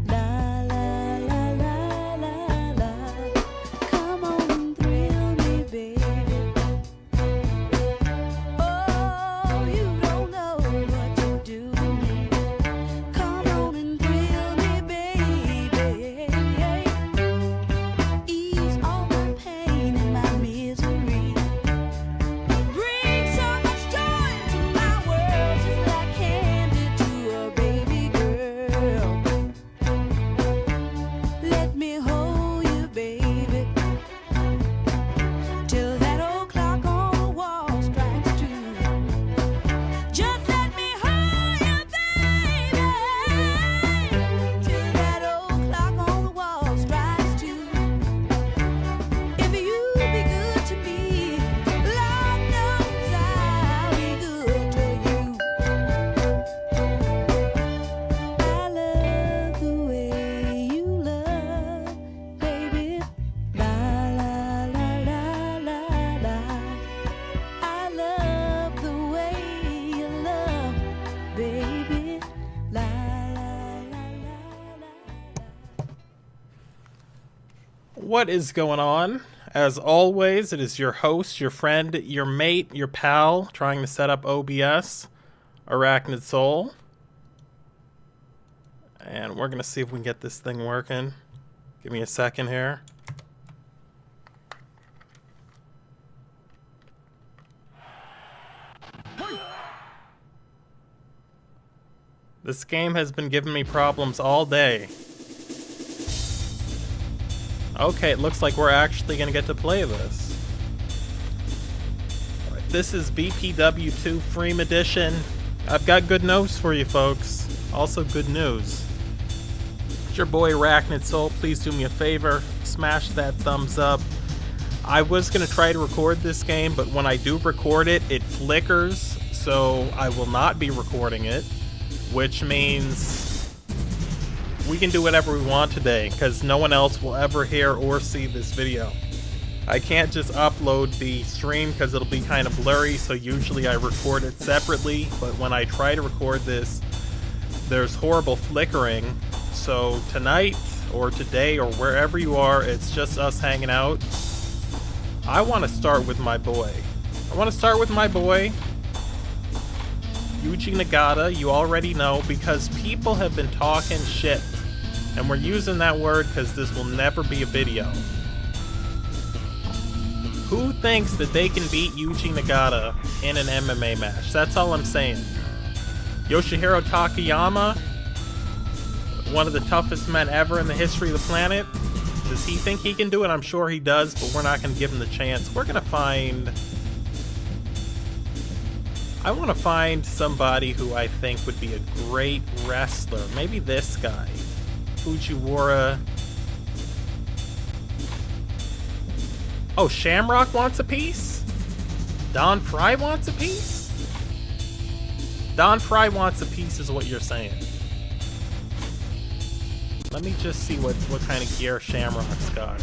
La What is going on? As always, it is your host, your friend, your mate, your pal, trying to set up OBS, Arachnid Soul. And we're going to see if we can get this thing working. Give me a second here. This game has been giving me problems all day. Okay, it looks like we're actually going to get to play this. Alright, this is VPW2 Freem Edition. I've got good news for you folks. Also good news. It's your boy Arachnid Soul. Please do me a favor. Smash that thumbs up. I was going to try to record this game, but when I do record it, it flickers. So I will not be recording it. Which means we can do whatever we want today, because no one else will ever hear or see this video. I can't just upload the stream because it'll be kind of blurry, so usually I record it separately, but when I try to record this, there's horrible flickering. So tonight, or today, or wherever you are, it's just us hanging out. I want to start with my boy. Yuji Nagata, you already know, because people have been talking shit. And we're using that word because this will never be a video. Who thinks that they can beat Yuji Nagata in an MMA match? That's all I'm saying. Yoshihiro Takayama, one of the toughest men ever in the history of the planet. Does he think he can do it? I'm sure he does, but we're not going to give him the chance. We're going to find... I want to find somebody who I think would be a great wrestler. Maybe this guy. Fujiwara. Oh, Shamrock wants a piece? Don Fry wants a piece? Don Fry wants a piece is what you're saying. Let me just see what kind of gear Shamrock's got.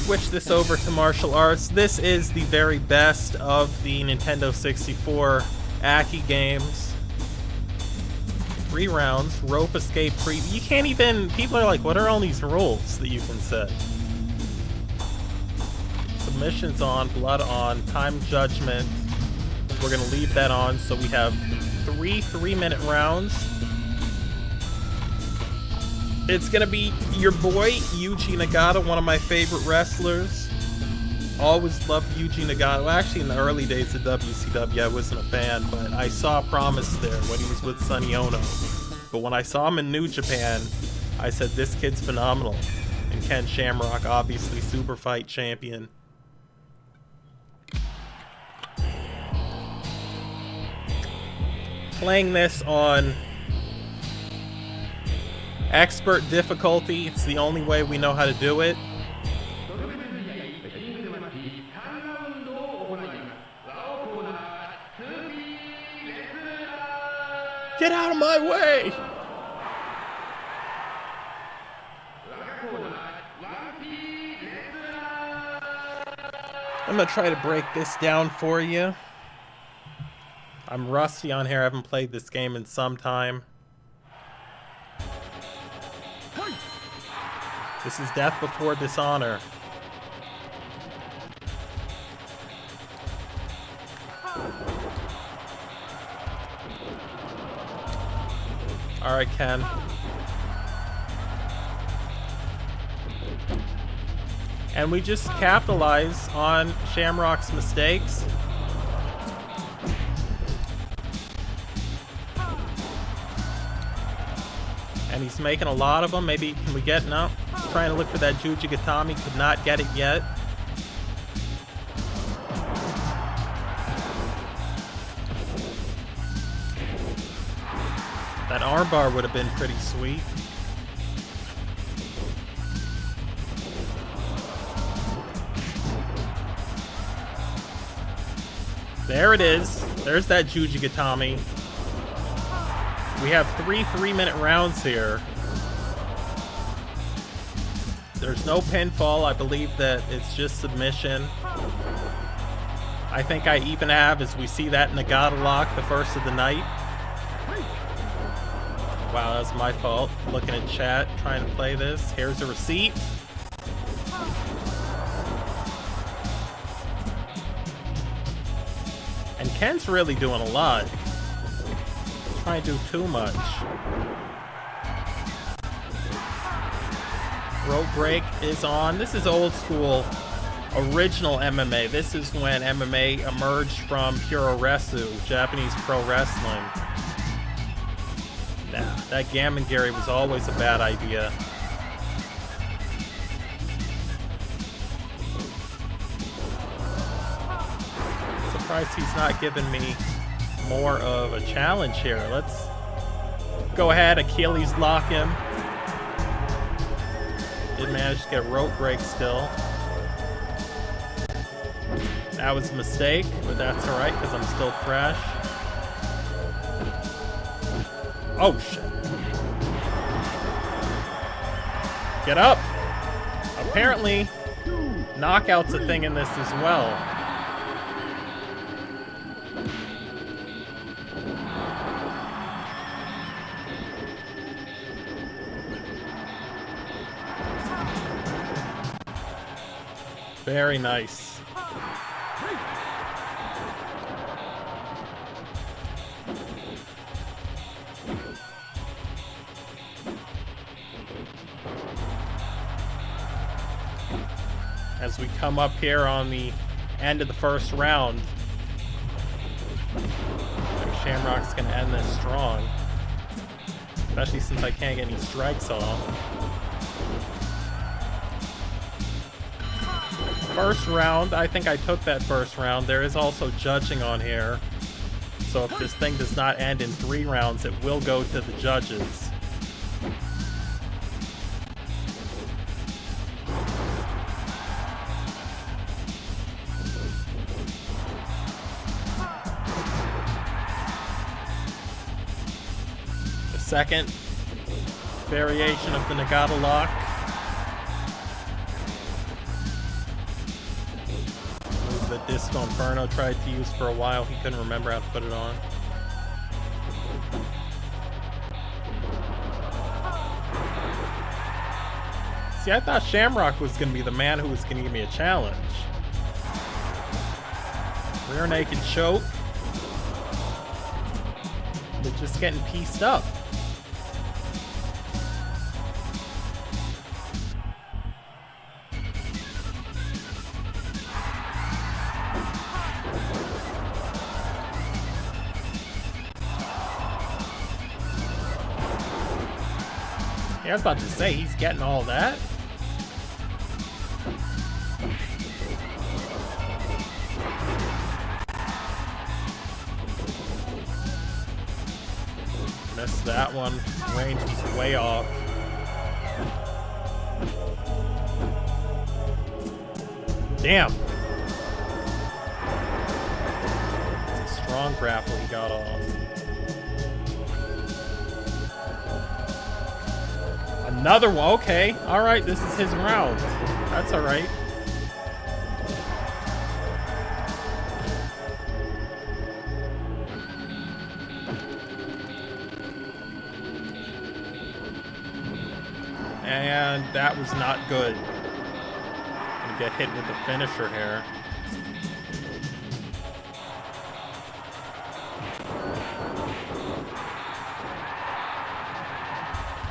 Switch this over to martial arts. This is the very best of the Nintendo 64 AKI games. 3 rounds, rope escape free. You can't even... People are like, what are all these rules that you can set? Submissions on, blood on, time judgment. We're going to leave that on, so we have 3 3-minute rounds. It's gonna be your boy, Yuji Nagata, one of my favorite wrestlers. Always loved Yuji Nagata. Well, actually, in the early days of WCW, I wasn't a fan, but I saw promise there when he was with Sonny Ono. But when I saw him in New Japan, I said, this kid's phenomenal. And Ken Shamrock, obviously, super fight champion. Playing this on expert difficulty, it's the only way we know how to do it. Get out of my way! I'm gonna try to break this down for you. I'm rusty on here, I haven't played this game in some time. This is Death Before Dishonor. Alright, Ken. And we just capitalize on Shamrock's mistakes. And he's making a lot of them. Maybe, can we get, no. Trying to look for that Juji Gatami, could not get it yet. That armbar would have been pretty sweet. There it is. There's that Juji Gatami. We have 3 3-minute rounds here. There's no pinfall. I believe that it's just submission. I think I even have, as we see that Nagata lock, the first of the night. Wow, that was my fault. Looking at chat, trying to play this. Here's a receipt. And Ken's really doing a lot. Trying to do too much. Rope break is on. This is old school, original MMA. This is when MMA emerged from Puroresu, Japanese pro wrestling. Nah, that Gamengiri was always a bad idea. Surprised he's not giving me more of a challenge here. Let's go ahead, Achilles lock him. Did manage to get a rope break still. That was a mistake, but that's alright because I'm still fresh. Oh shit. Get up! Apparently, knockout's a thing in this as well. Very nice. As we come up here on the end of the first round, I think Shamrock's going to end this strong. Especially since I can't get any strikes off. First round, I think I took that first round. There is also judging on here. So if this thing does not end in 3 rounds, it will go to the judges. The second variation of the Nagata lock. The Disco Inferno tried to use for a while. He couldn't remember how to put it on. See, I thought Shamrock was going to be the man who was going to give me a challenge. Rear naked choke. They're just getting pieced up. Yeah, I was about to say, he's getting all that. Missed that one. Range was way off. Damn. It's a strong grapple he got off. Another one. Okay. All right. This is his round. That's all right. And that was not good. Gonna get hit with the finisher here.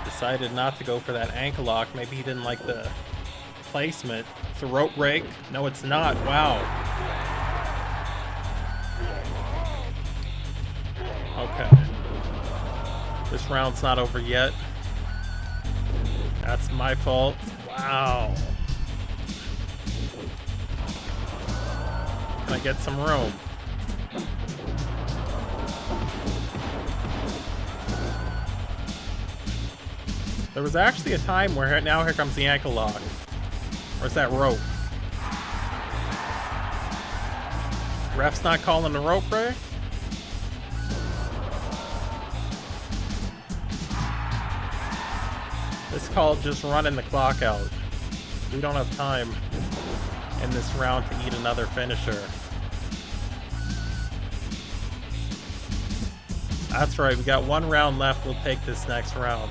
Decided not to go for that ankle lock. Maybe he didn't like the placement. It's a rope break. No, it's not. Wow. Okay. This round's not over yet. That's my fault. Wow. Can I get some room? There was actually a time where now here comes the ankle lock. Where's that rope? Ref's not calling the rope break? This called just running the clock out. We don't have time in this round to eat another finisher. That's right, we got 1 round left. We'll take this next round.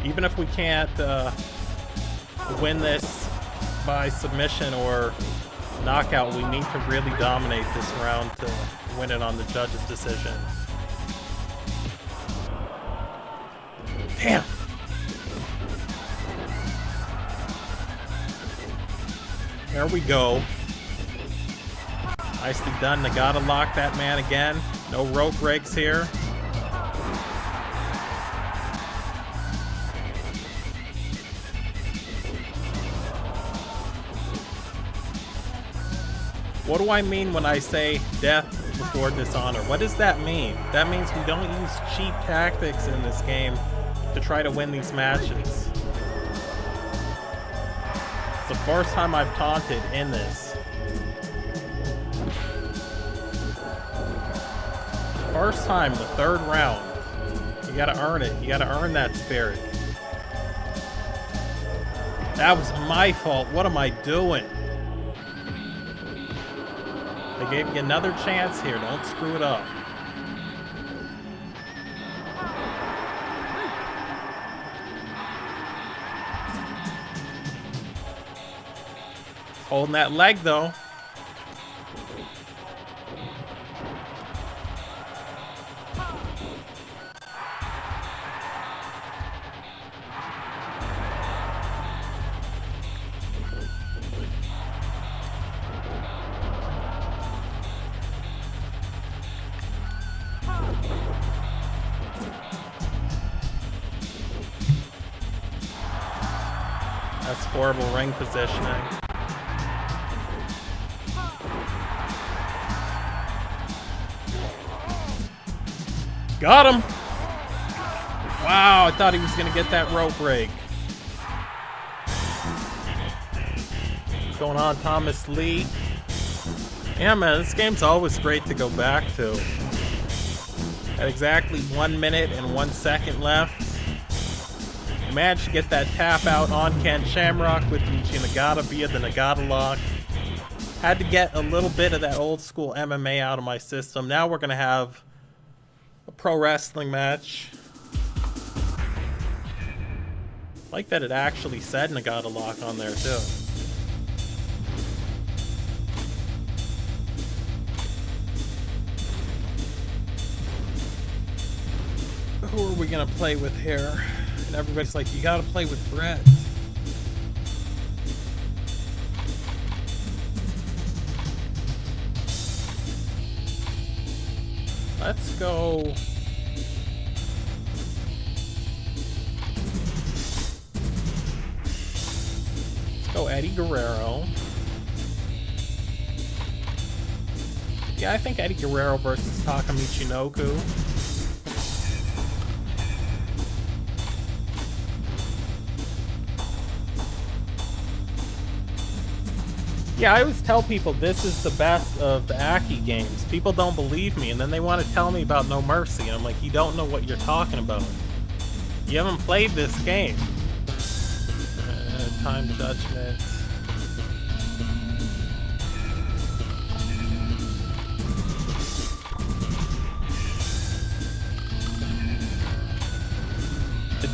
Even if we can't win this by submission or knockout, we need to really dominate this round to win it on the judge's decision. Damn! There we go. Nicely done. Nagata lock that man again. No rope breaks here. What do I mean when I say death before dishonor? What does that mean? That means we don't use cheap tactics in this game to try to win these matches. It's the first time I've taunted in this. First time, the 3rd round. You gotta earn it. You gotta earn that spirit. That was my fault. What am I doing? They gave you another chance here. Don't screw it up. Holding that leg, though. That's horrible ring positioning. Got him! Wow, I thought he was gonna get that rope break. What's going on, Thomas Lee? Yeah, man, this game's always great to go back to. At exactly 1 minute and 1 second left. Managed to get that tap out on Ken Shamrock with Michi Nagata via the Nagata lock. Had to get a little bit of that old school MMA out of my system. Now we're going to have a pro wrestling match. I like that it actually said Nagata lock on there too. Who are we going to play with here? And everybody's like, you gotta play with Brett. Let's go. Let's go Eddie Guerrero. Yeah, I think Eddie Guerrero versus Taka Michinoku. Yeah, I always tell people this is the best of the Aki games. People don't believe me, and then they want to tell me about No Mercy, and I'm like, you don't know what you're talking about. You haven't played this game. Time Judgment.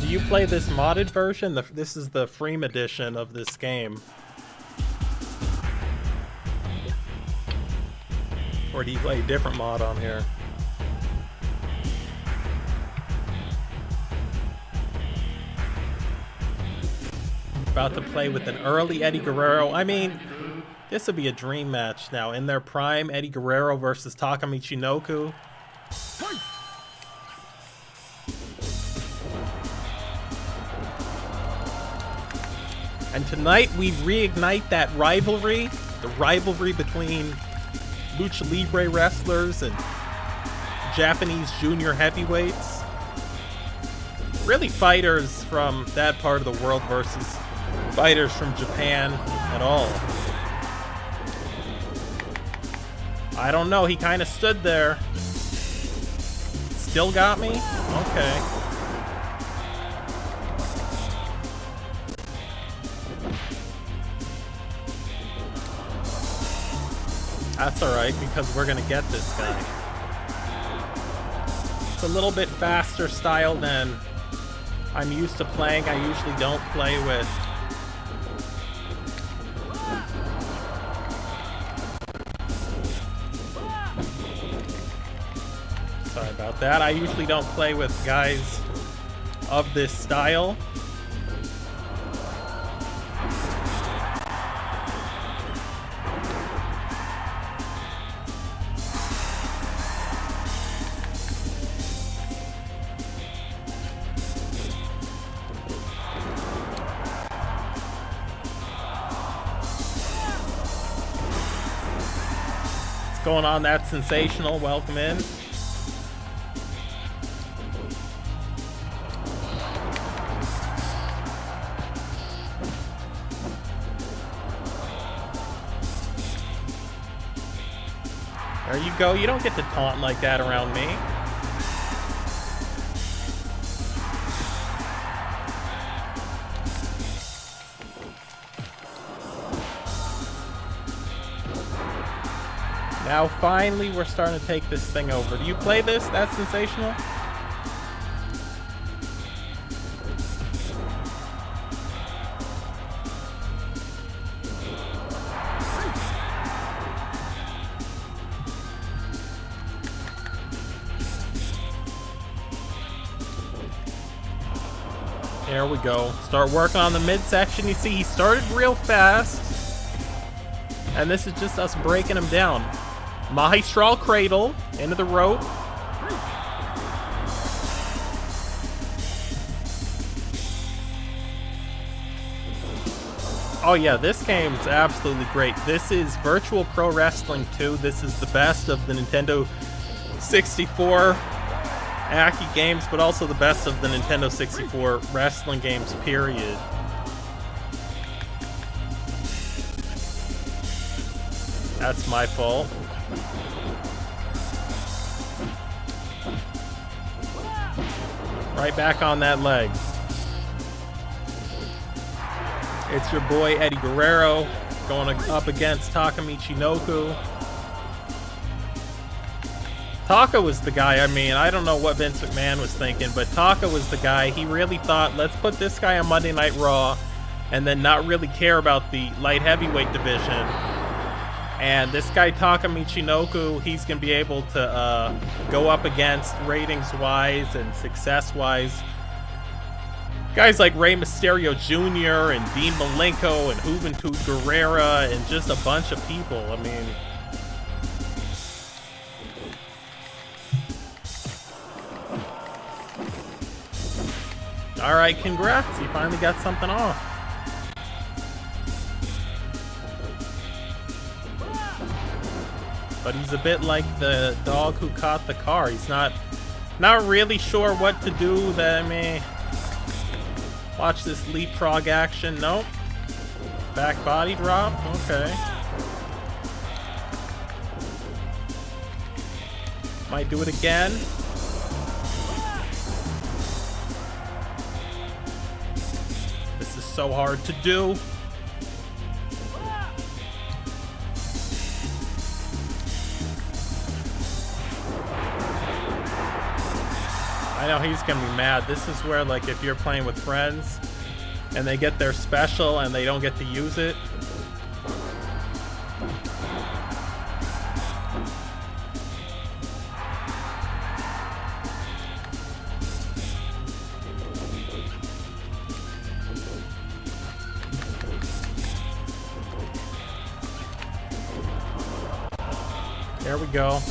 Do you play this modded version? This is the Freem edition of this game. Or do you play a different mod on here? About to play with an early Eddie Guerrero. I mean, this would be a dream match now. In their prime, Eddie Guerrero versus Taka Michinoku. And tonight we reignite that rivalry. The rivalry between Lucha Libre wrestlers and Japanese junior heavyweights. Really fighters from that part of the world versus fighters from Japan at all. I don't know, he kind of stood there. Still got me? Okay. That's alright, because we're gonna get this guy. It's a little bit faster style than I'm used to playing. I usually don't play with. Sorry about that. I usually don't play with guys of this style. What's going on? That's sensational. Welcome in. There you go. You don't get to taunt like that around me. Now finally we're starting to take this thing over. Do you play this? That's sensational. There we go. Start working on the midsection. You see, he started real fast. And this is just us breaking him down. Mahistral cradle into the rope. Oh yeah, this game's absolutely great. This is Virtual Pro Wrestling 2. This is the best of the Nintendo 64 AKI games, but also the best of the Nintendo 64 wrestling games, period. That's my fault. Right back on that leg. It's your boy Eddie Guerrero going up against Taka Michinoku. Taka was the guy. I mean, I don't know what Vince McMahon was thinking, but Taka was the guy. He really thought, let's put this guy on Monday Night Raw and then not really care about the light heavyweight division. And this guy, Taka Michinoku, he's going to be able to go up against ratings-wise and success-wise guys like Rey Mysterio Jr. and Dean Malenko and Juventud Guerrera and just a bunch of people. I mean, alright, congrats. You finally got something off. But he's a bit like the dog who caught the car. He's not really sure what to do. I mean, watch this leapfrog action. Nope. Back body drop. Okay. Might do it again. This is so hard to do. I know he's gonna be mad. This is where, like, if you're playing with friends and they get their special and they don't get to use it. There we go.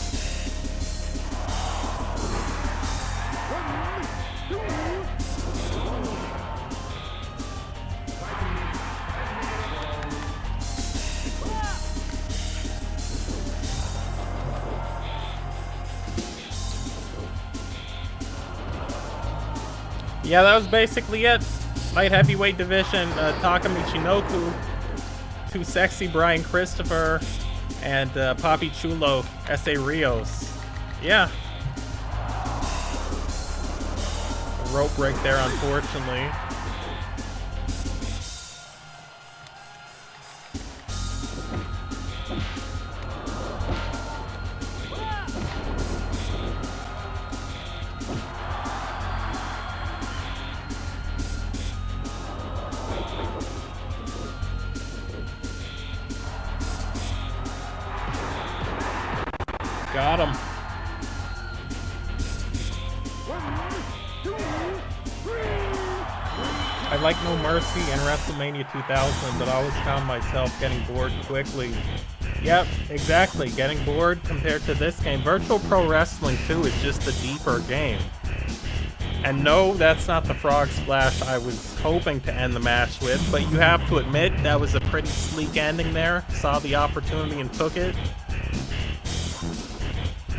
Yeah, that was basically it. Light heavyweight division, Taka Michinoku, Too Sexy Brian Christopher, and Papi Chulo S.A. Rios. Yeah. A rope break there, unfortunately. Got him. I like No Mercy and WrestleMania 2000, but I always found myself getting bored quickly. Yep, exactly. Getting bored compared to this game. Virtual Pro Wrestling 2 is just a deeper game. And no, that's not the frog splash I was hoping to end the match with, but you have to admit that was a pretty sleek ending there. Saw the opportunity and took it.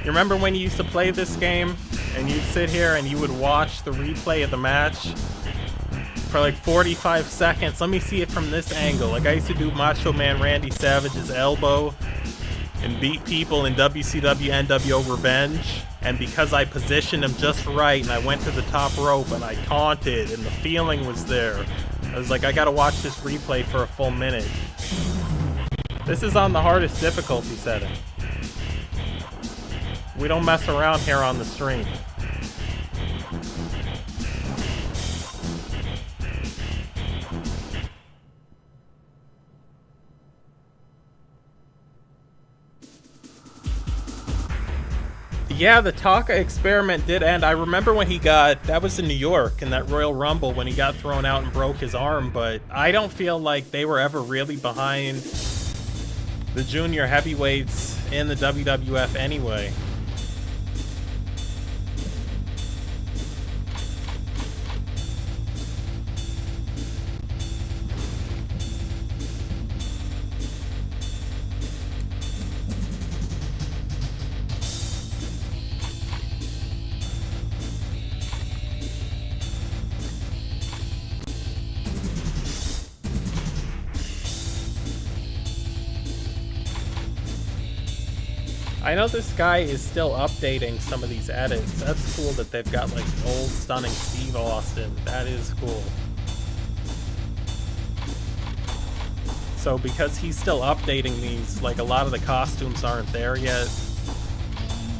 You remember when you used to play this game and you'd sit here and you would watch the replay of the match for like 45 seconds? Let me see it from this angle. Like I used to do Macho Man Randy Savage's elbow and beat people in WCW NWO Revenge. And because I positioned him just right and I went to the top rope and I taunted and the feeling was there, I was like, I gotta watch this replay for a full minute. This is on the hardest difficulty setting. We don't mess around here on the stream. Yeah, the Taka experiment did end. I remember when he got, that was in New York, in that Royal Rumble, when he got thrown out and broke his arm, but I don't feel like they were ever really behind the junior heavyweights in the WWF anyway. I know this guy is still updating some of these edits. That's cool that they've got like old stunning Steve Austin. That is cool. So because he's still updating these, like a lot of the costumes aren't there yet.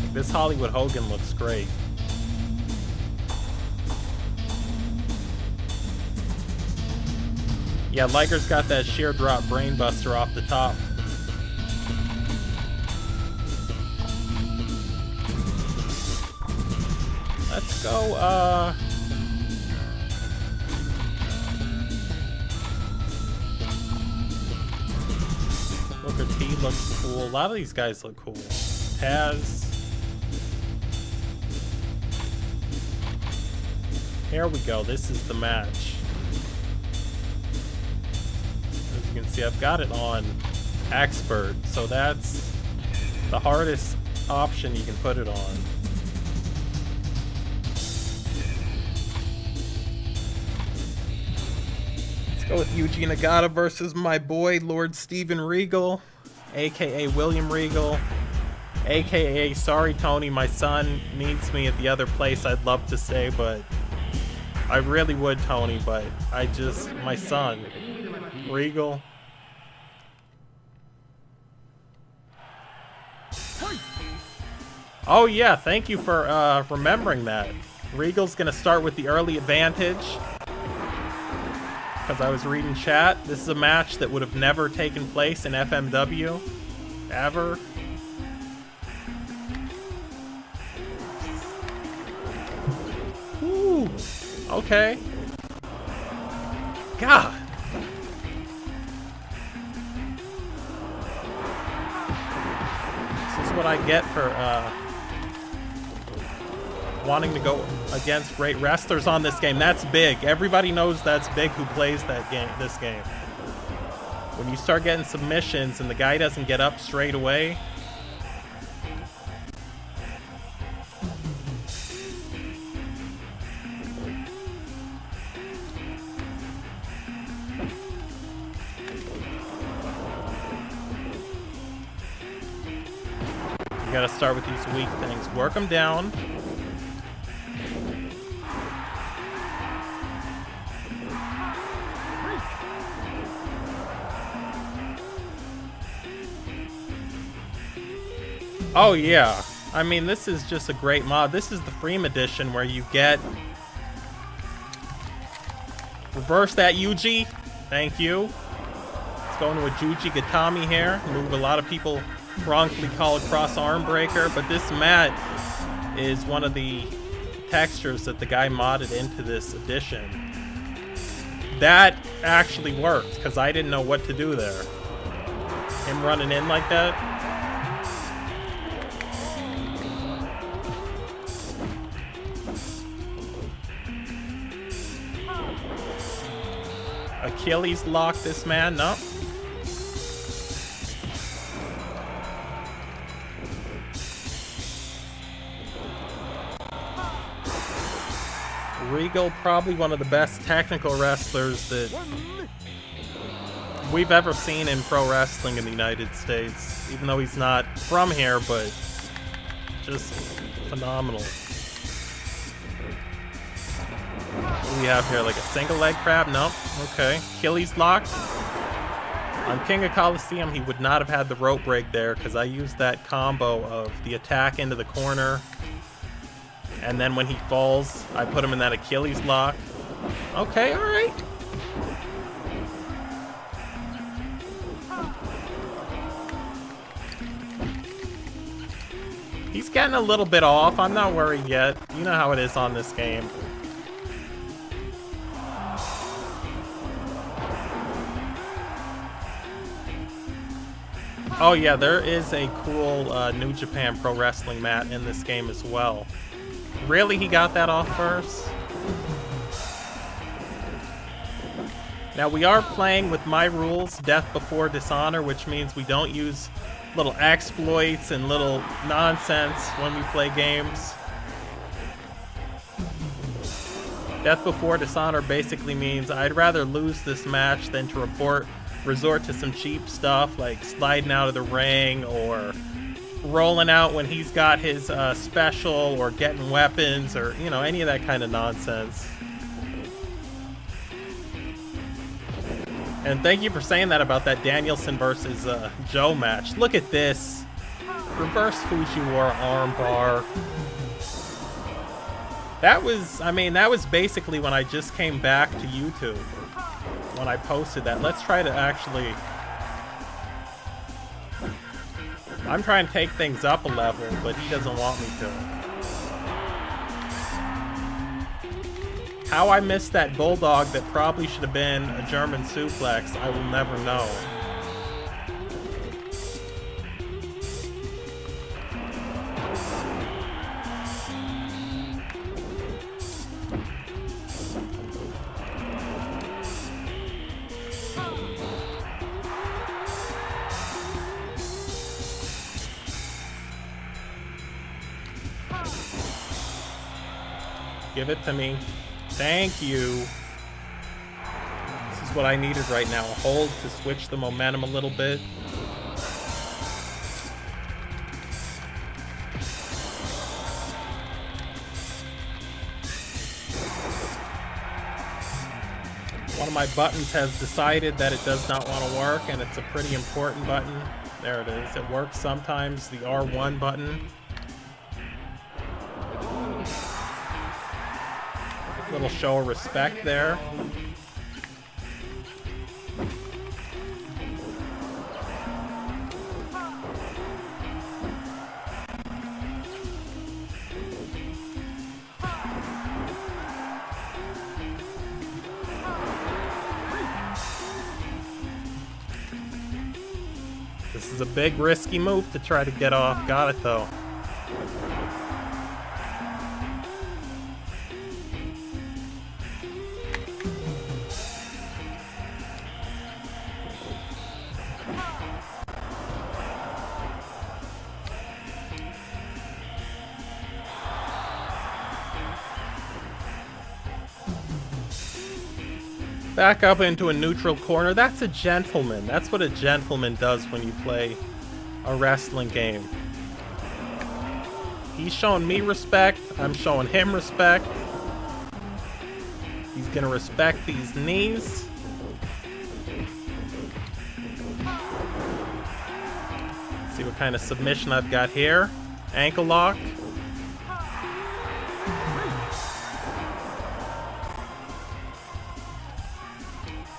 Like, this Hollywood Hogan looks great. Yeah, Liger's got that sheer drop brainbuster off the top. Let's go, Booker T looks cool. A lot of these guys look cool. Taz. Here we go. This is the match. As you can see, I've got it on Expert, so that's the hardest option you can put it on. Go with Yuji Nagata versus my boy Lord Steven Regal, aka William Regal, aka sorry Tony, my son needs me at the other place. I'd love to say, but I really would, Tony, but my son Regal. Oh yeah, thank you for remembering that. Regal's gonna start with the early advantage. Because I was reading chat. This is a match that would have never taken place in FMW. Ever. Ooh. Okay. God. This is what I get for wanting to go against great wrestlers on this game. That's big. Everybody knows that's big who plays that game. This game. When you start getting submissions and the guy doesn't get up straight away. You gotta start with these weak things. Work them down. Oh yeah, I mean this is just a great mod. This is the Freem edition where you get... Reverse that Yuji. Thank you. Let's go into a Juji Gatami here. Move a lot of people wrongfully call it cross arm breaker, but this mat is one of the textures that the guy modded into this edition. That actually worked, because I didn't know what to do there. Him running in like that. Achilles lock this man, no. Regal, probably one of the best technical wrestlers that we've ever seen in pro wrestling in the United States. Even though he's not from here, but just phenomenal. What do we have here? Like a single leg crab? No. Okay. Achilles lock. On King of Coliseum, he would not have had the rope break there because I used that combo of the attack into the corner. And then when he falls, I put him in that Achilles lock. Okay, alright. He's getting a little bit off. I'm not worried yet. You know how it is on this game. Oh yeah, there is a cool New Japan Pro Wrestling mat in this game as well. Really, he got that off first? Now we are playing with my rules, death before dishonor, which means we don't use little exploits and little nonsense when we play games. Death before dishonor basically means I'd rather lose this match than to resort to some cheap stuff like sliding out of the ring or rolling out when he's got his special or getting weapons or, you know, any of that kind of nonsense. And thank you for saying that about that Danielson versus Joe match. Look at this. Reverse Fujiwara armbar. That was basically when I just came back to YouTube. When I posted that. Let's try to actually... I'm trying to take things up a level, but he doesn't want me to. How I missed that bulldog that probably should have been a German suplex, I will never know. Give it to me. Thank you. This is what I needed right now. A hold to switch the momentum a little bit. One of my buttons has decided that it does not want to work, and it's a pretty important button. There it is. It works sometimes, the R1 button. Little show of respect there. This is a big risky move to try to get off. Got it though. Back up into a neutral corner. That's a gentleman. That's what a gentleman does when you play a wrestling game. He's showing me respect. I'm showing him respect. He's gonna respect these knees. Let's see what kind of submission I've got here. Ankle lock.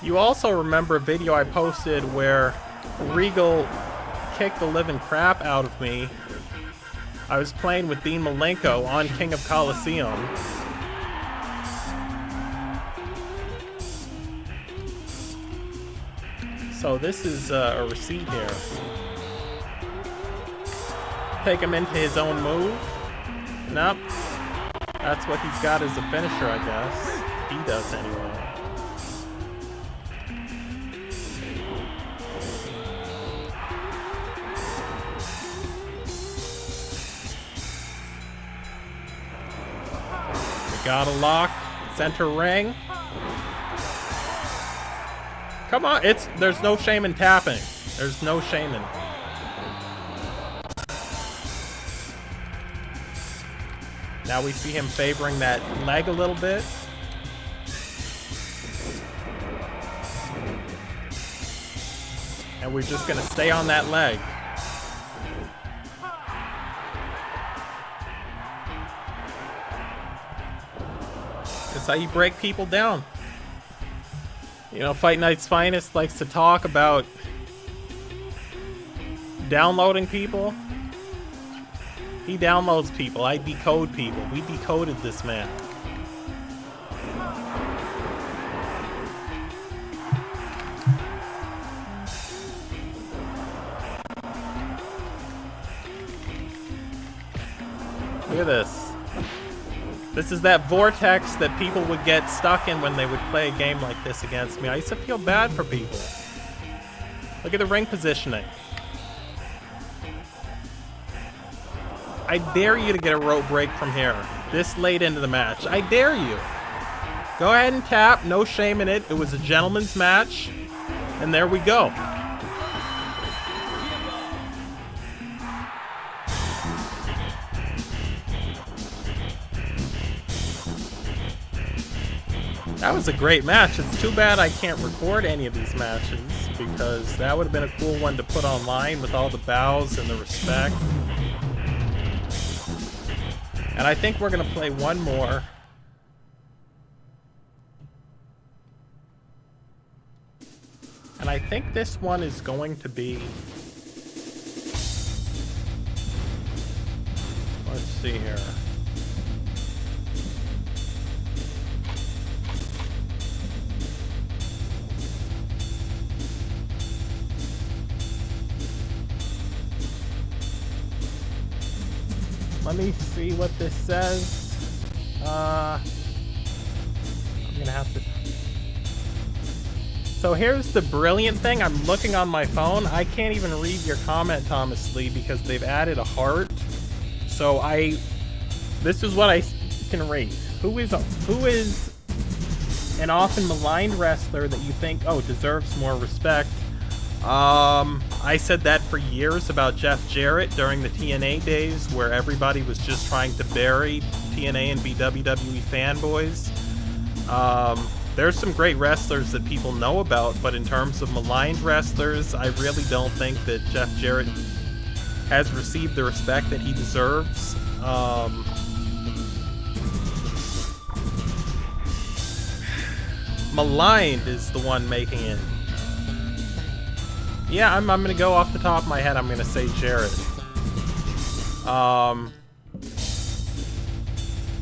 You also remember a video I posted where Regal kicked the living crap out of me. I was playing with Dean Malenko on King of Colosseum. So this is a receipt here. Take him into his own move. Nope. That's what he's got as a finisher, I guess. He does anyway. We got a lock. Center ring. Come on, there's no shame in tapping. There's no shame in it. Now we see him favoring that leg a little bit. And we're just gonna stay on that leg. That's how you break people down. You know, Fight Night's Finest likes to talk about downloading people. He downloads people. I decode people. We decoded this man. Look at this. This is that vortex that people would get stuck in when they would play a game like this against me. I used to feel bad for people. Look at the ring positioning. I dare you to get a rope break from here, this late into the match. I dare you. Go ahead and tap, no shame in it. It was a gentleman's match, and there we go. That was a great match. It's too bad I can't record any of these matches, because that would have been a cool one to put online with all the bows and the respect. And I think we're going to play one more. And I think this one is going to be... Let's see here. Let me see what this says. I'm gonna have to... So here's the brilliant thing. I'm looking on my phone. I can't even read your comment, Thomas Lee, because they've added a heart. So this is what I can read. Who is an often maligned wrestler that you think, oh, deserves more respect? I said that for years about Jeff Jarrett during the TNA days, where everybody was just trying to bury TNA and be WWE fanboys. There's some great wrestlers that people know about, but in terms of maligned wrestlers, I really don't think that Jeff Jarrett has received the respect that he deserves. Maligned is the one making it. Yeah, I'm gonna go off the top of my head. I'm gonna say Jarrett.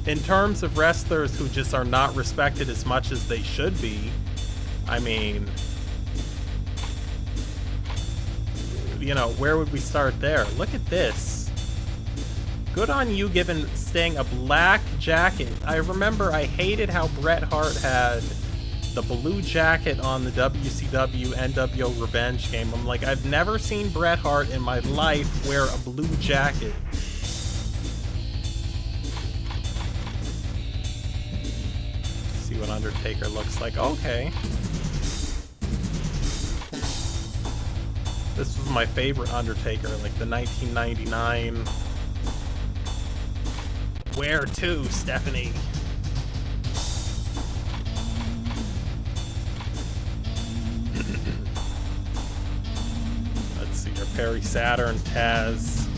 In terms of wrestlers who just are not respected as much as they should be, I mean, you know, where would we start there? Look at this. Good on you staying a black jacket. I remember I hated how Bret Hart had the blue jacket on the WCW NWO Revenge game. I'm like, I've never seen Bret Hart in my life wear a blue jacket. See what Undertaker looks like. Okay. This was my favorite Undertaker, like the 1999. Where to, Stephanie? Perry Saturn, Taz.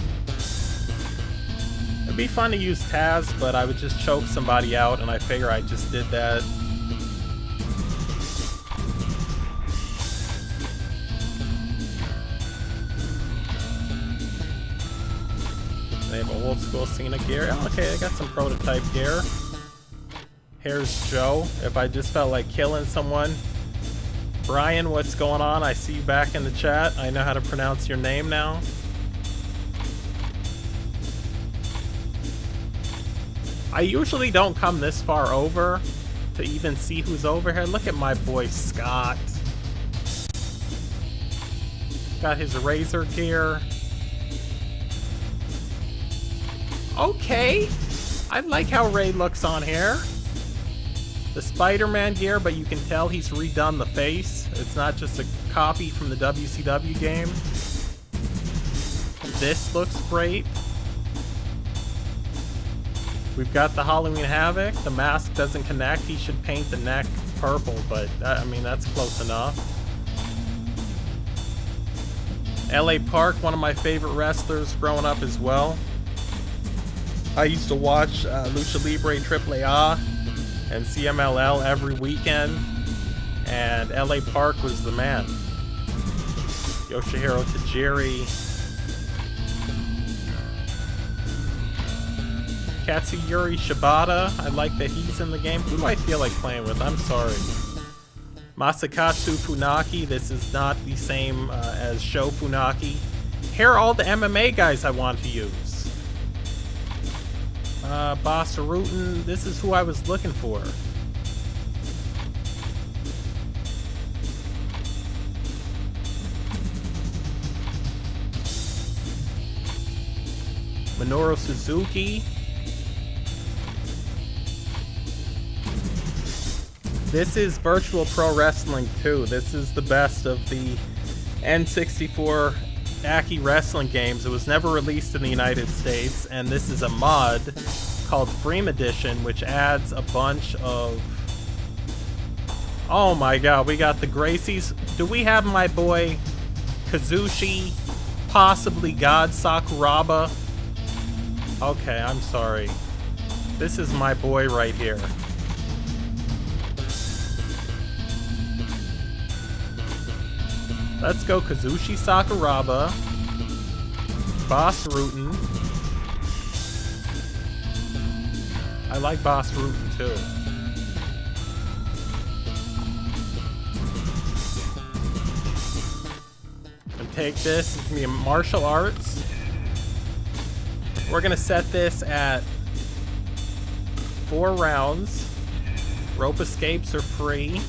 It'd be fun to use Taz, but I would just choke somebody out, and I figure I just did that. old school Cena gear. Oh, okay, I got some prototype gear. Here's Joe. If I just felt like killing someone. Brian, what's going on? I see you back in the chat. I know how to pronounce your name now. I usually don't come this far over to even see who's over here. Look at my boy Scott. Got his Razor gear. Okay. I like how Ray looks on here. The Spider-Man gear, but you can tell he's redone the face. It's not just a copy from the WCW game. This looks great. We've got the Halloween Havoc. The mask doesn't connect. He should paint the neck purple, but I mean, that's close enough. LA Park, one of my favorite wrestlers growing up as well. I used to watch Lucha Libre AAA and CMLL every weekend, and LA Park was the man. Yoshihiro Tajiri. Katsuyori Shibata. I like that he's in the game. Who do I feel like playing with? I'm sorry. Masakatsu Funaki. This is not the same as Sho Funaki. Here are all the MMA guys I want to use. Bossarutan. This is who I was looking for. Minoru Suzuki. This is Virtual Pro Wrestling 2. This is the best of the N64 AKI Wrestling Games. It was never released in the United States, and this is a mod called Freem Edition, which adds a bunch of... Oh my god, we got the Gracies. Do we have my boy Kazushi, possibly God Sakuraba? Okay, I'm sorry. This is my boy right here. Let's go Kazushi Sakuraba, Bossarutan. I like Bossarutan too. And take this, it's gonna be martial arts. We're gonna set this at 4 rounds. Rope escapes are free.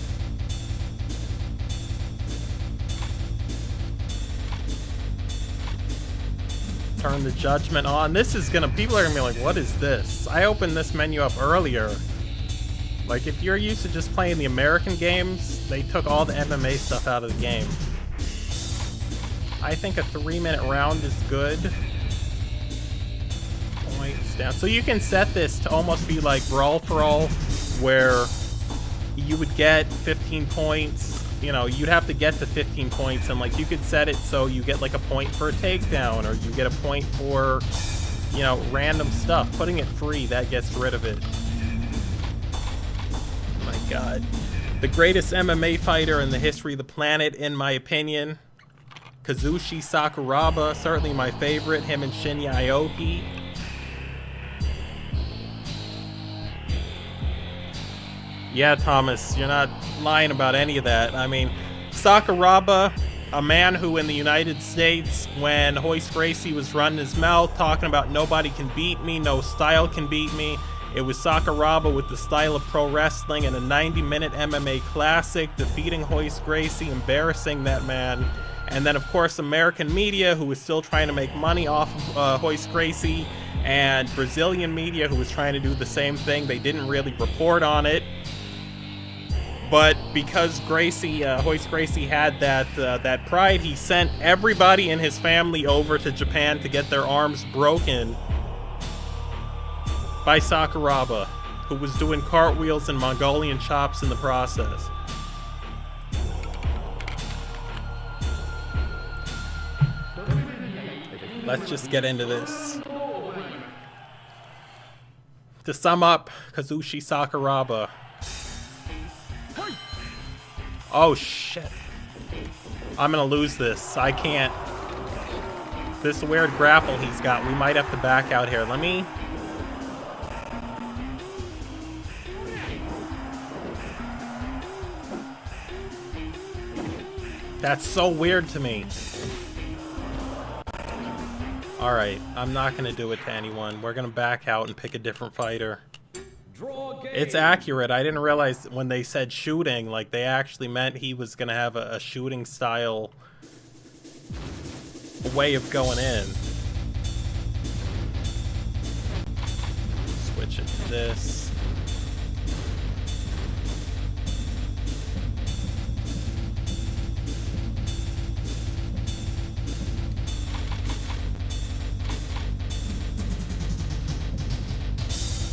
Turn the judgment on. This is gonna, people are gonna be like, what is this? I opened this menu up earlier. Like, if you're used to just playing the American games, they took all the MMA stuff out of the game. I think a 3-minute round is good. Points down. So you can set this to almost be like Brawl for All, where you would get 15 points. You know, you'd have to get to 15 points, and like you could set it so you get like a point for a takedown, or you get a point for, you know, random stuff. Putting it free, that gets rid of it. Oh my god. The greatest MMA fighter in the history of the planet, in my opinion. Kazushi Sakuraba, certainly my favorite. Him and Shinya Aoki. Yeah, Thomas, you're not lying about any of that. I mean, Sakuraba, a man who in the United States, when Hoist Gracie was running his mouth, talking about nobody can beat me, no style can beat me, it was Sakuraba with the style of pro wrestling in a 90-minute MMA classic, defeating Hoist Gracie, embarrassing that man. And then, of course, American media, who was still trying to make money off of Hoist Gracie, and Brazilian media, who was trying to do the same thing. They didn't really report on it. But because Gracie, Hoist Gracie had that pride, he sent everybody in his family over to Japan to get their arms broken by Sakuraba, who was doing cartwheels and Mongolian chops in the process. Let's just get into this. To sum up, Kazushi Sakuraba. Oh shit. I'm gonna lose this. I can't. This weird grapple he's got. We might have to back out here. Let me... That's so weird to me. Alright, I'm not going to do it to anyone. We're going to back out and pick a different fighter. It's accurate. I didn't realize when they said shooting, like they actually meant he was going to have a shooting style way of going in. Switch it to this.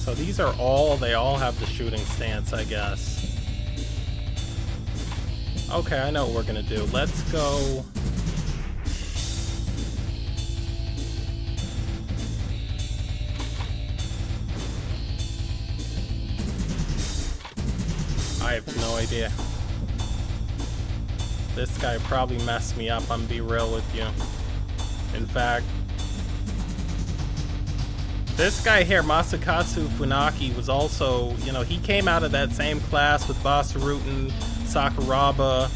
So these are all, they all have the shooting stance, I guess. Okay, I know what we're gonna do. Let's go... I have no idea. This guy probably messed me up, I'm gonna be real with you. In fact, this guy here, Masakatsu Funaki, was also, you know, he came out of that same class with Basarutan, Sakuraba,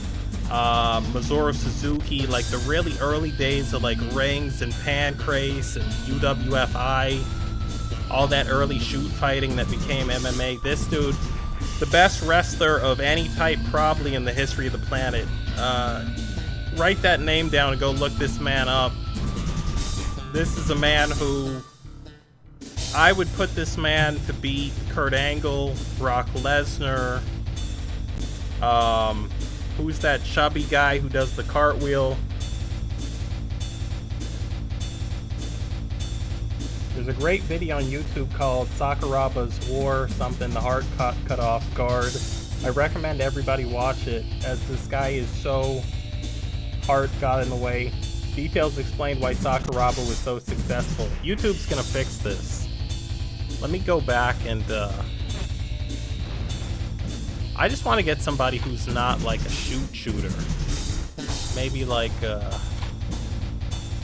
Masaru Suzuki, like the really early days of like Rings and Pancrase and UWFI, all that early shoot fighting that became MMA. This dude, the best wrestler of any type probably in the history of the planet. Write that name down and go look this man up. This is a man who... I would put this man to beat Kurt Angle, Brock Lesnar, who's that chubby guy who does the cartwheel? There's a great video on YouTube called Sakuraba's War, something, the heart cut off guard. I recommend everybody watch it, as this guy is so... heart got in the way. Details explain why Sakuraba was so successful. YouTube's gonna fix this. Let me go back and, I just want to get somebody who's not like a shooter. Maybe like,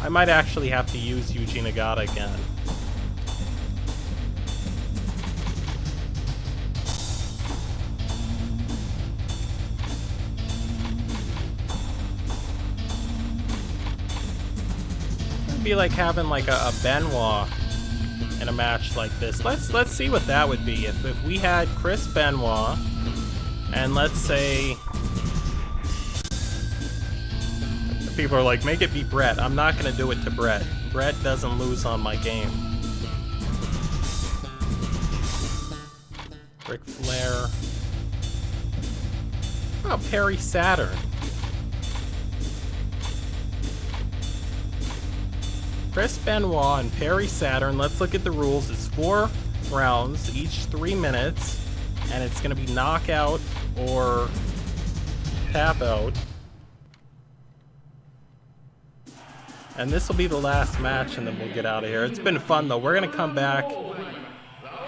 I might actually have to use Yuji Nagata again. It'd be like having like a Benoit in a match like this. Let's see what that would be if we had Chris Benoit and let's say people are like, make it be Brett. I'm not gonna do it to Brett. Brett doesn't lose on my game. Ric Flair. Oh, Perry Saturn. Chris Benoit and Perry Saturn. Let's look at the rules. It's 4 rounds, each 3 minutes, and it's going to be knockout or tap out. And this will be the last match, and then we'll get out of here. It's been fun, though. We're going to come back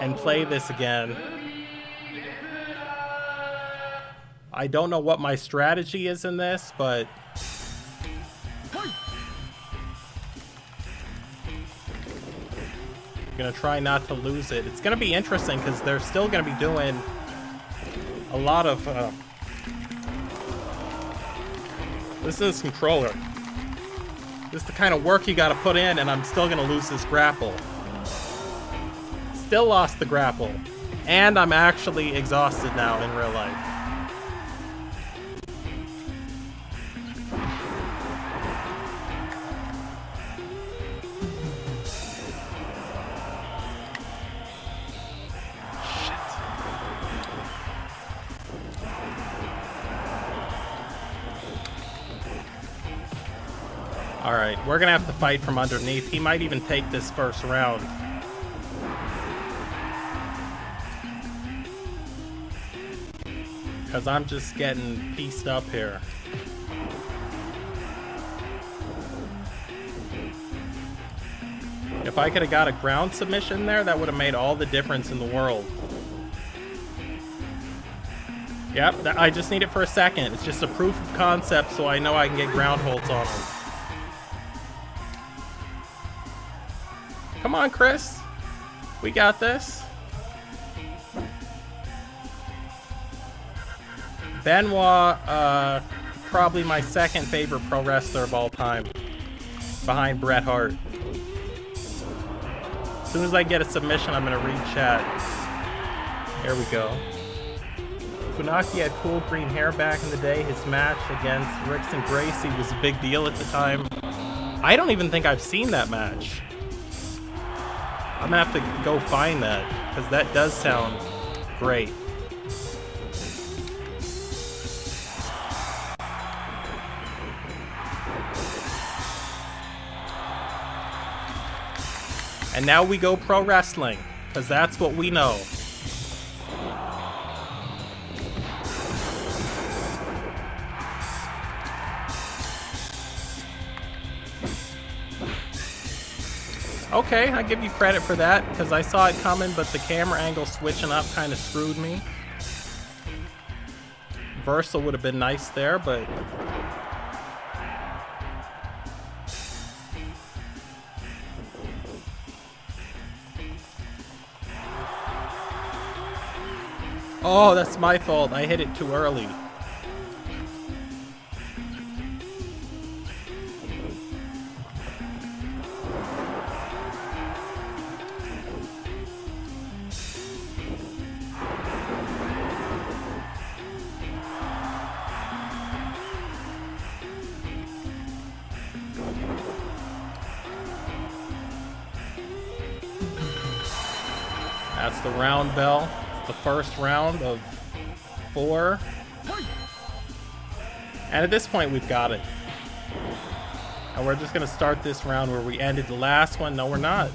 and play this again. I don't know what my strategy is in this, but... gonna try not to lose it. It's gonna be interesting because they're still gonna be doing a lot of this is controller. This is the kind of work you gotta put in, and I'm still gonna lose this grapple. Still lost the grapple. And I'm actually exhausted now in real life. Alright, we're gonna have to fight from underneath. He might even take this first round. Because I'm just getting pieced up here. If I could have got a ground submission there, that would have made all the difference in the world. Yep, I just need it for a second. It's just a proof of concept so I know I can get ground holds on him. Come on, Chris. We got this. Benoit, probably my second favorite pro wrestler of all time, behind Bret Hart. As soon as I get a submission, I'm gonna read chat. Here we go. Funaki had cool green hair back in the day. His match against Rickson Gracie was a big deal at the time. I don't even think I've seen that match. I'm gonna have to go find that, because that does sound great. And now we go pro wrestling, because that's what we know. Okay, I give you credit for that, because I saw it coming, but the camera angle switching up kind of screwed me. Versal would have been nice there, but... Oh, that's my fault. I hit it too early. That's the round bell. The first round of 4. And at this point, we've got it. And we're just going to start this round where we ended the last one. No, we're not.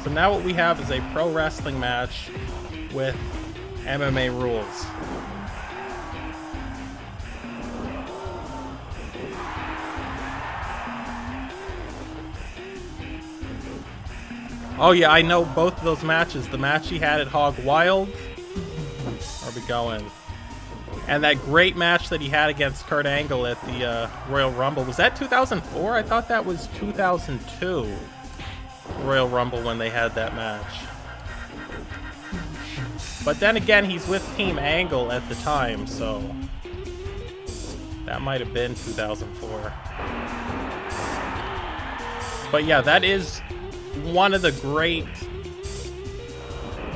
So now what we have is a pro wrestling match with MMA rules. Oh yeah, I know both of those matches. The match he had at Hog Wild. Where are we going? And that great match that he had against Kurt Angle at the Royal Rumble. Was that 2004? I thought that was 2002. Royal Rumble when they had that match. But then again, he's with Team Angle at the time, so... that might have been 2004. But yeah, that is... one of the great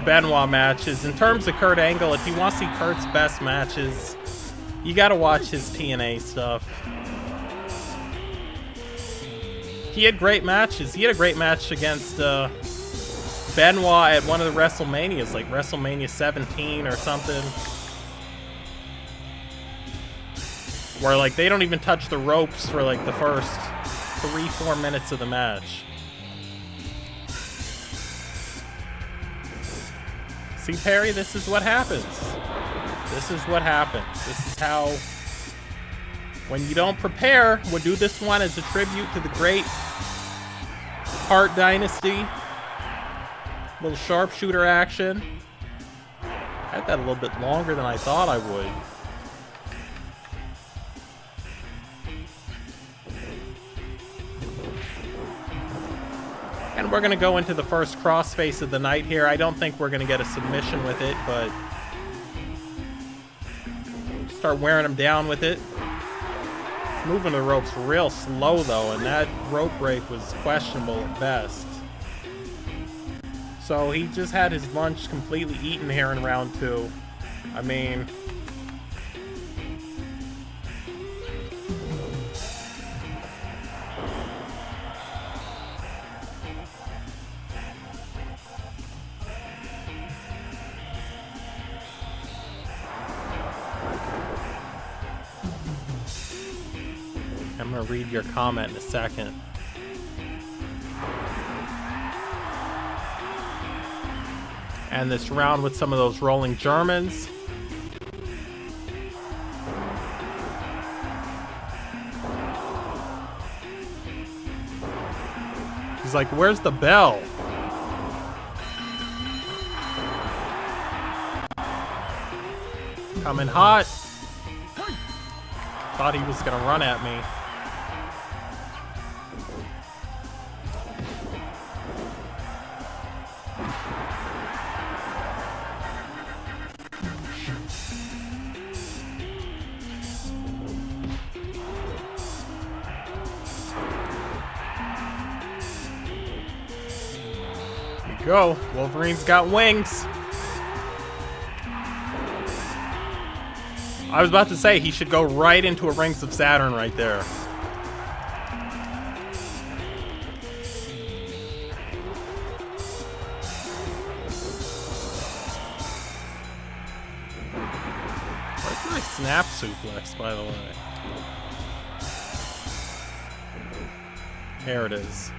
Benoit matches. In terms of Kurt Angle, if you want to see Kurt's best matches, you gotta watch his TNA stuff. He had great matches. He had a great match against Benoit at one of the WrestleManias, like WrestleMania 17 or something. Where like they don't even touch the ropes for like the first 3-4 minutes of the match. See, Perry, this is what happens. This is what happens. This is how, when you don't prepare, we'll do this one as a tribute to the great Hart Dynasty. Little sharpshooter action. I had that a little bit longer than I thought I would. And we're going to go into the first crossface of the night here. I don't think we're going to get a submission with it, but start wearing him down with it. Moving the ropes real slow, though, and that rope break was questionable at best. So he just had his lunch completely eaten here in round 2. I mean... I'm going to read your comment in a second. And this round with some of those rolling Germans. He's like, where's the bell? Coming hot. Thought he was gonna run at me. Here we go. Wolverine's got wings. I was about to say, he should go right into a Rings of Saturn right there. Where's my snap suplex, by the way? There it is.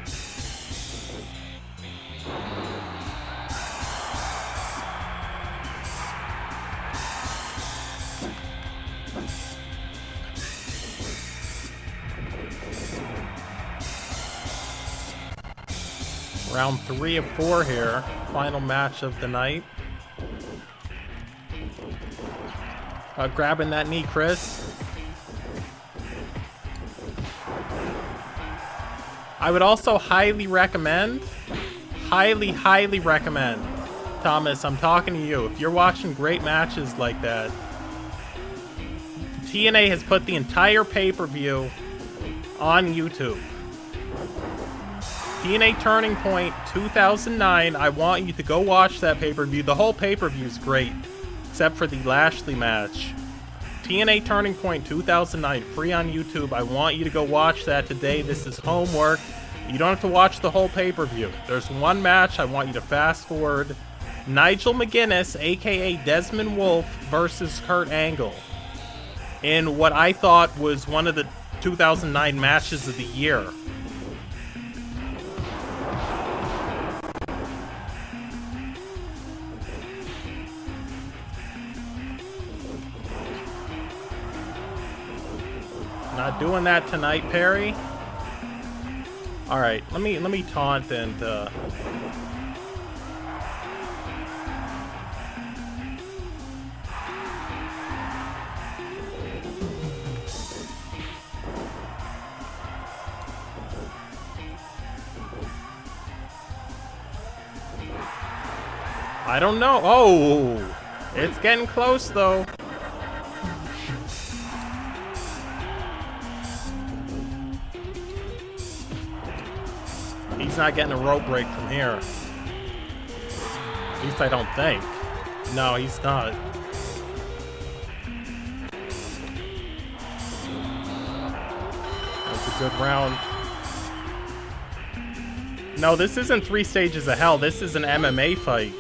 Round 3 of 4 here. Final match of the night. Grabbing that knee, Chris. I would also highly recommend, highly recommend, Thomas, I'm talking to you. If you're watching great matches like that, TNA has put the entire pay-per-view on YouTube. TNA Turning Point 2009, I want you to go watch that pay-per-view. The whole pay-per-view is great, except for the Lashley match. TNA Turning Point 2009, free on YouTube. I want you to go watch that today. This is homework. You don't have to watch the whole pay-per-view. There's one match I want you to fast forward. Nigel McGuinness, aka Desmond Wolfe, versus Kurt Angle, in what I thought was one of the 2009 matches of the year. Not doing that tonight, Perry. All right, let me taunt and I don't know. Oh, it's getting close though. He's not getting a rope break from here. At least I don't think. No, he's not. That's a good round. No, this isn't 3 Stages of Hell. This is an MMA fight.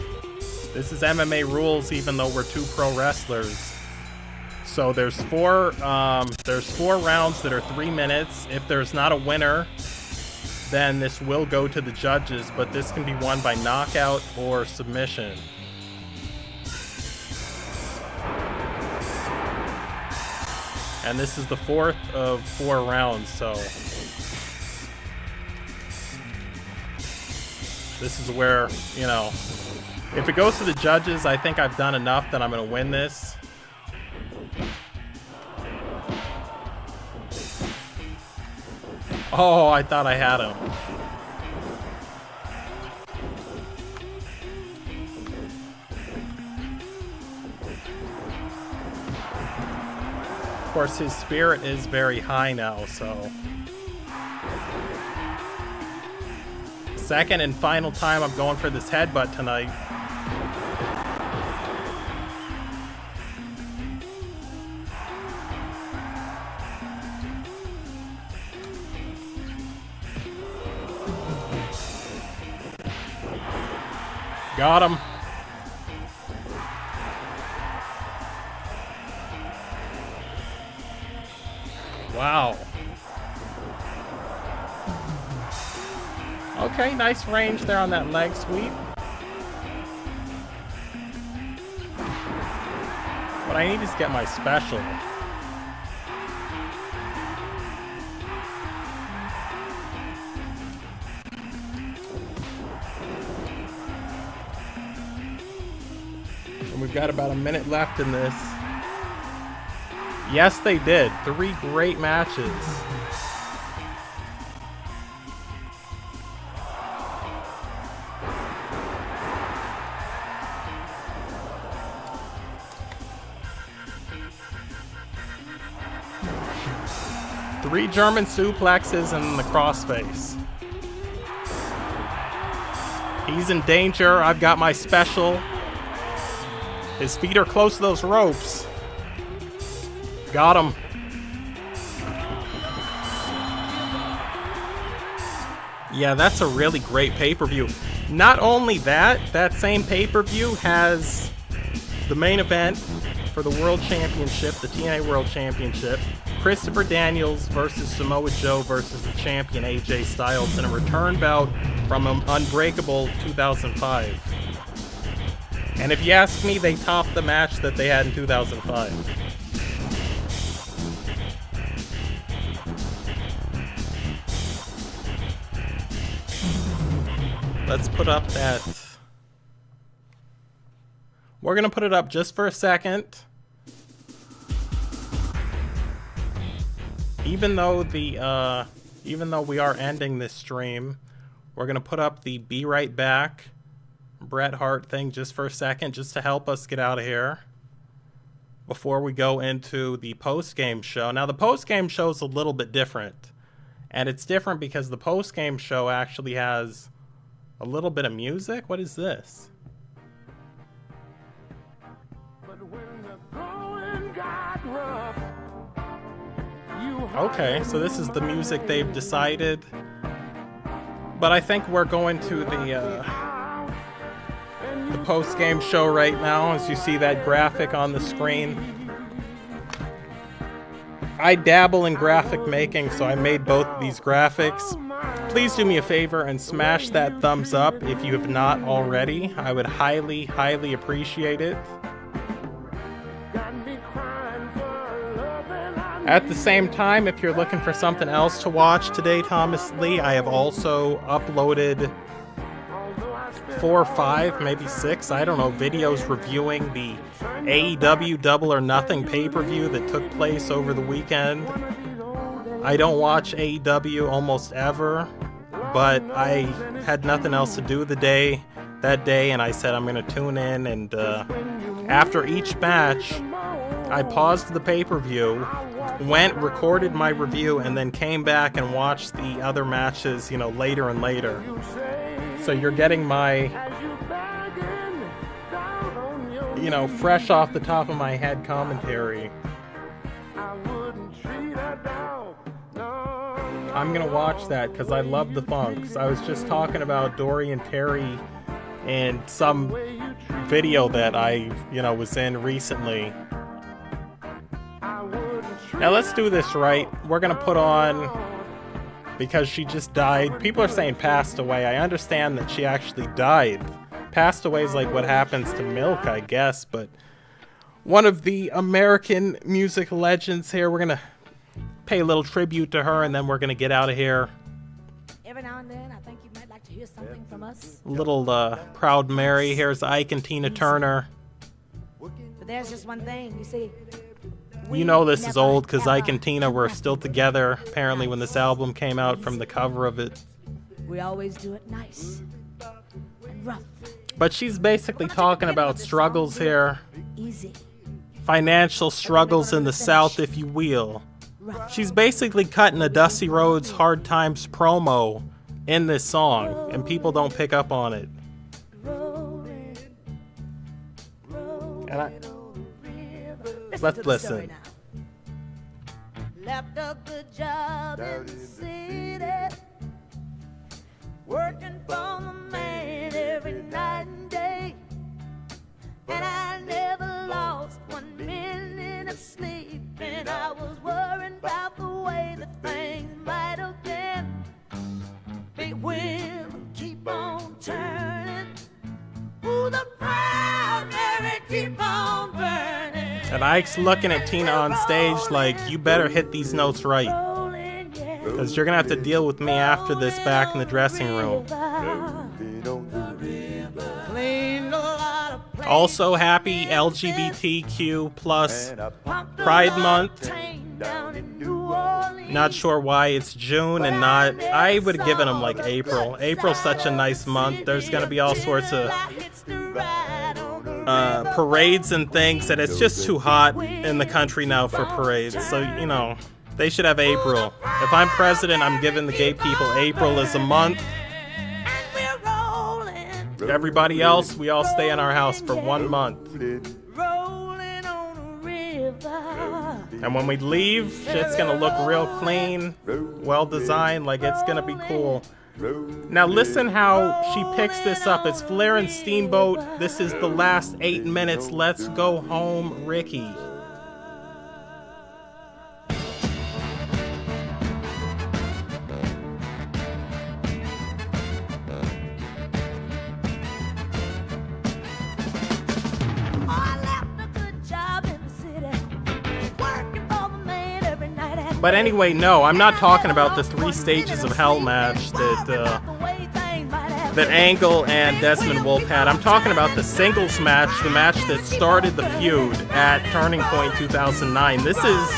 This is MMA rules, even though we're 2 pro wrestlers. So there's 4 rounds that are 3 minutes. If there's not a winner, then this will go to the judges, but this can be won by knockout or submission. And this is the 4th of 4 rounds, so this is where, you know, if it goes to the judges, I think I've done enough that I'm going to win this. Oh, I thought I had him. Of course, his spirit is very high now, so. Second and final time I'm going for this headbutt tonight. Got him. Wow. Okay, nice range there on that leg sweep. What I need is get my special. And we've got about a minute left in this. Yes, they did. 3 great matches. Three German suplexes and the crossface. He's in danger. I've got my special. His feet are close to those ropes. Got him. Yeah, that's a really great pay-per-view. Not only that, that same pay-per-view has the main event for the World Championship, the TNA World Championship. Christopher Daniels versus Samoa Joe versus the champion AJ Styles in a return bout from Unbreakable 2005. And if you ask me, they topped the match that they had in 2005. Let's put up that. We're gonna put it up just for a second. Even though we are ending this stream, we're gonna put up the Be Right Back Bret Hart thing just for a second, just to help us get out of here before we go into the post-game show. Now, the post-game show is a little bit different, and it's different because the post-game show actually has a little bit of music. What is this? Okay, so this is the music they've decided. But I think we're going to the post-game show right now, as you see that graphic on the screen. I dabble in graphic making, so I made both of these graphics. Please do me a favor and smash that thumbs up if you have not already. I would highly, highly appreciate it. At the same time, if you're looking for something else to watch today, Thomas Lee, I have also uploaded 4 or 5, maybe 6, I don't know, videos reviewing the AEW Double or Nothing pay-per-view that took place over the weekend. I don't watch AEW almost ever, but I had nothing else to do that day, and I said I'm going to tune in, and after each match, I paused the pay-per-view, went, recorded my review, and then came back and watched the other matches, later and later. So you're getting my, fresh off the top of my head commentary. I'm gonna watch that because I love the Funks. I was just talking about Dorian Terry in some video that I, was in recently. Now let's do this right. We're gonna put on, because she just died. People are saying passed away. I understand that she actually died. Passed away is like what happens to milk, I guess, but one of the American music legends here. We're gonna pay a little tribute to her, and then we're gonna get out of here. Every now and then, I think you might like to hear something from us. Little Proud Mary. Here's Ike and Tina Turner. But there's just one thing, you see. You know this is old because Ike and Tina were still together, apparently, when this album came out, from the cover of it. We always do it nice and rough. But she's basically talking about struggles here. Easy. Financial struggles in the South, if you will. She's basically cutting a Dusty Rhodes Hard Times promo in this song, and people don't pick up on it. And let's listen. Left a good job in the city, working for the man every night and day, and I never lost 1 minute of sleep, and I was worried about the way that things might have been. Big wheel keep on turning, ooh, the proud Mary keep on burning. And Ike's looking at Tina on stage like, you better hit these notes right, because you're gonna have to deal with me after this back in the dressing room. Also, happy LGBTQ plus Pride Month. Not sure why it's June and not... I would have given them like April. April's such a nice month. There's going to be all sorts of parades and things, and it's just too hot in the country now for parades. So, you know, they should have April. If I'm president, I'm giving the gay people April as a month. Everybody else, we all stay in our house for 1 month. And when we leave, shit's gonna look real clean, well designed, like it's gonna be cool. Now listen how she picks this up. It's Flair and Steamboat. This is the last 8 minutes. Let's go home, Ricky. But anyway, no, I'm not talking about the 3 stages of hell match that Angle and Desmond Wolfe had. I'm talking about the singles match, the match that started the feud at Turning Point 2009. This is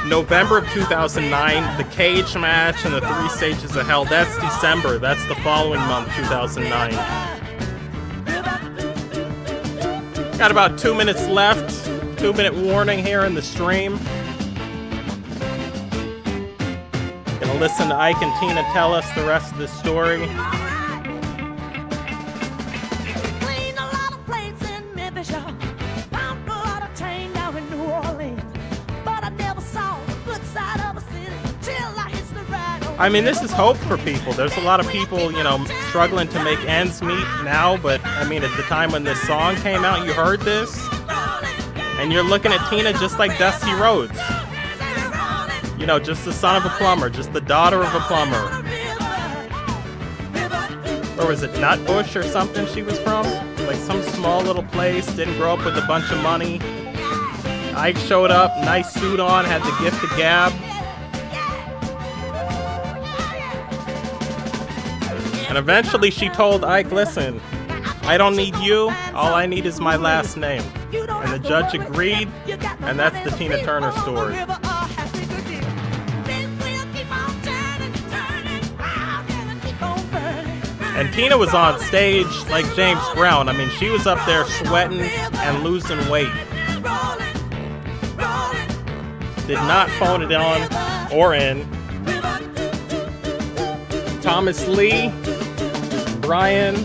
November of 2009. The cage match and the 3 stages of hell, that's December. That's the following month, 2009. Got about 2 minutes left. 2-minute warning here in the stream. Gonna listen to Ike and Tina tell us the rest of the story. Cleaned a lot of plates in Memphis, y'all. Found a lot of chain down in New Orleans. But I never saw the good side of a city till I hit the ride. I mean, this is hope for people. There's a lot of people, you know, struggling to make ends meet now, but I mean, at the time when this song came out, you heard this, and you're looking at Tina just like Dusty Rhodes. You know, just the son of a plumber, just the daughter of a plumber. Or was it Nutbush or something she was from? Like some small little place, didn't grow up with a bunch of money. Ike showed up, nice suit on, had the gift of gab. And eventually she told Ike, listen, I don't need you, all I need is my last name. And the judge agreed, and that's the Tina Turner story. And Tina was on stage like James Brown. I mean, she was up there sweating and losing weight. Did not phone it on or in. Thomas Lee, Brian,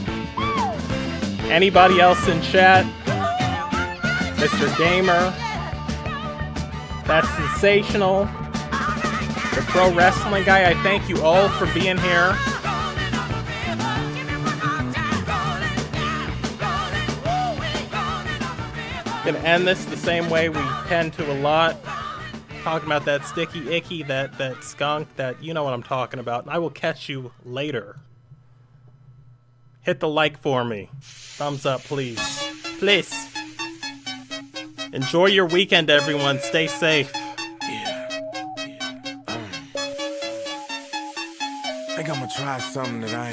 anybody else in chat, Mr. Gamer, that's sensational, the pro wrestling guy, I thank you all for being here. Gonna end this the same way we tend to a lot. Talking about that sticky icky, that skunk, that you know what I'm talking about. And I will catch you later. Hit the like for me. Thumbs up, please. Please. Enjoy your weekend, everyone. Stay safe. I think I'm gonna try something that I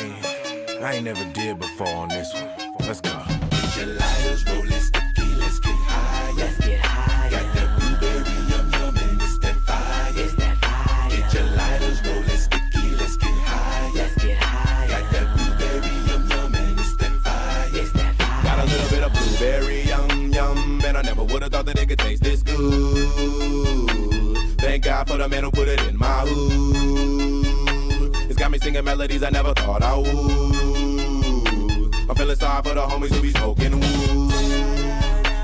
ain't never did before on this one. Let's go. Get your lighters rolling sticky, let's get high. Let's get high. Got that blueberry yum yum and it's that fire. It's that fire. Get your lighters rolling sticky, let's get high. Let's get high. Got that blueberry yum yum and it's that fire. It's that fire. Got a little bit of blueberry yum yum, and I never would've thought that it could taste this good. Thank God for the man who put it in my hood. It's got me singing melodies I never thought I would. I'm feeling sorry for the homies who be smoking wood.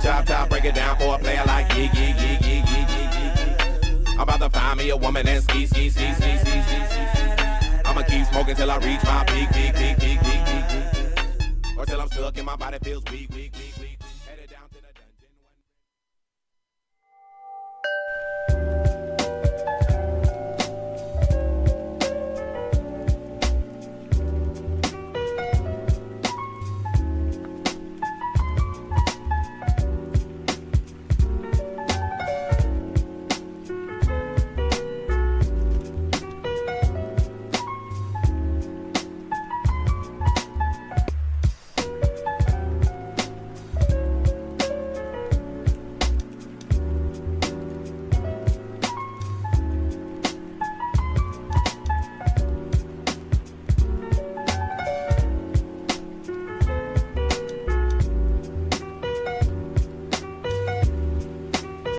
Chop, chop, break it down for a player like yeah, yeah, yeah, yeah, yeah, yeah. I'm about to find me a woman and ski, ski, ski, ski, ski, ski, ski. I'ma keep smoking till I reach my peak, peak, peak, peak, peak, peak, peak. Or till I'm stuck and my body feels weak, weak, weak.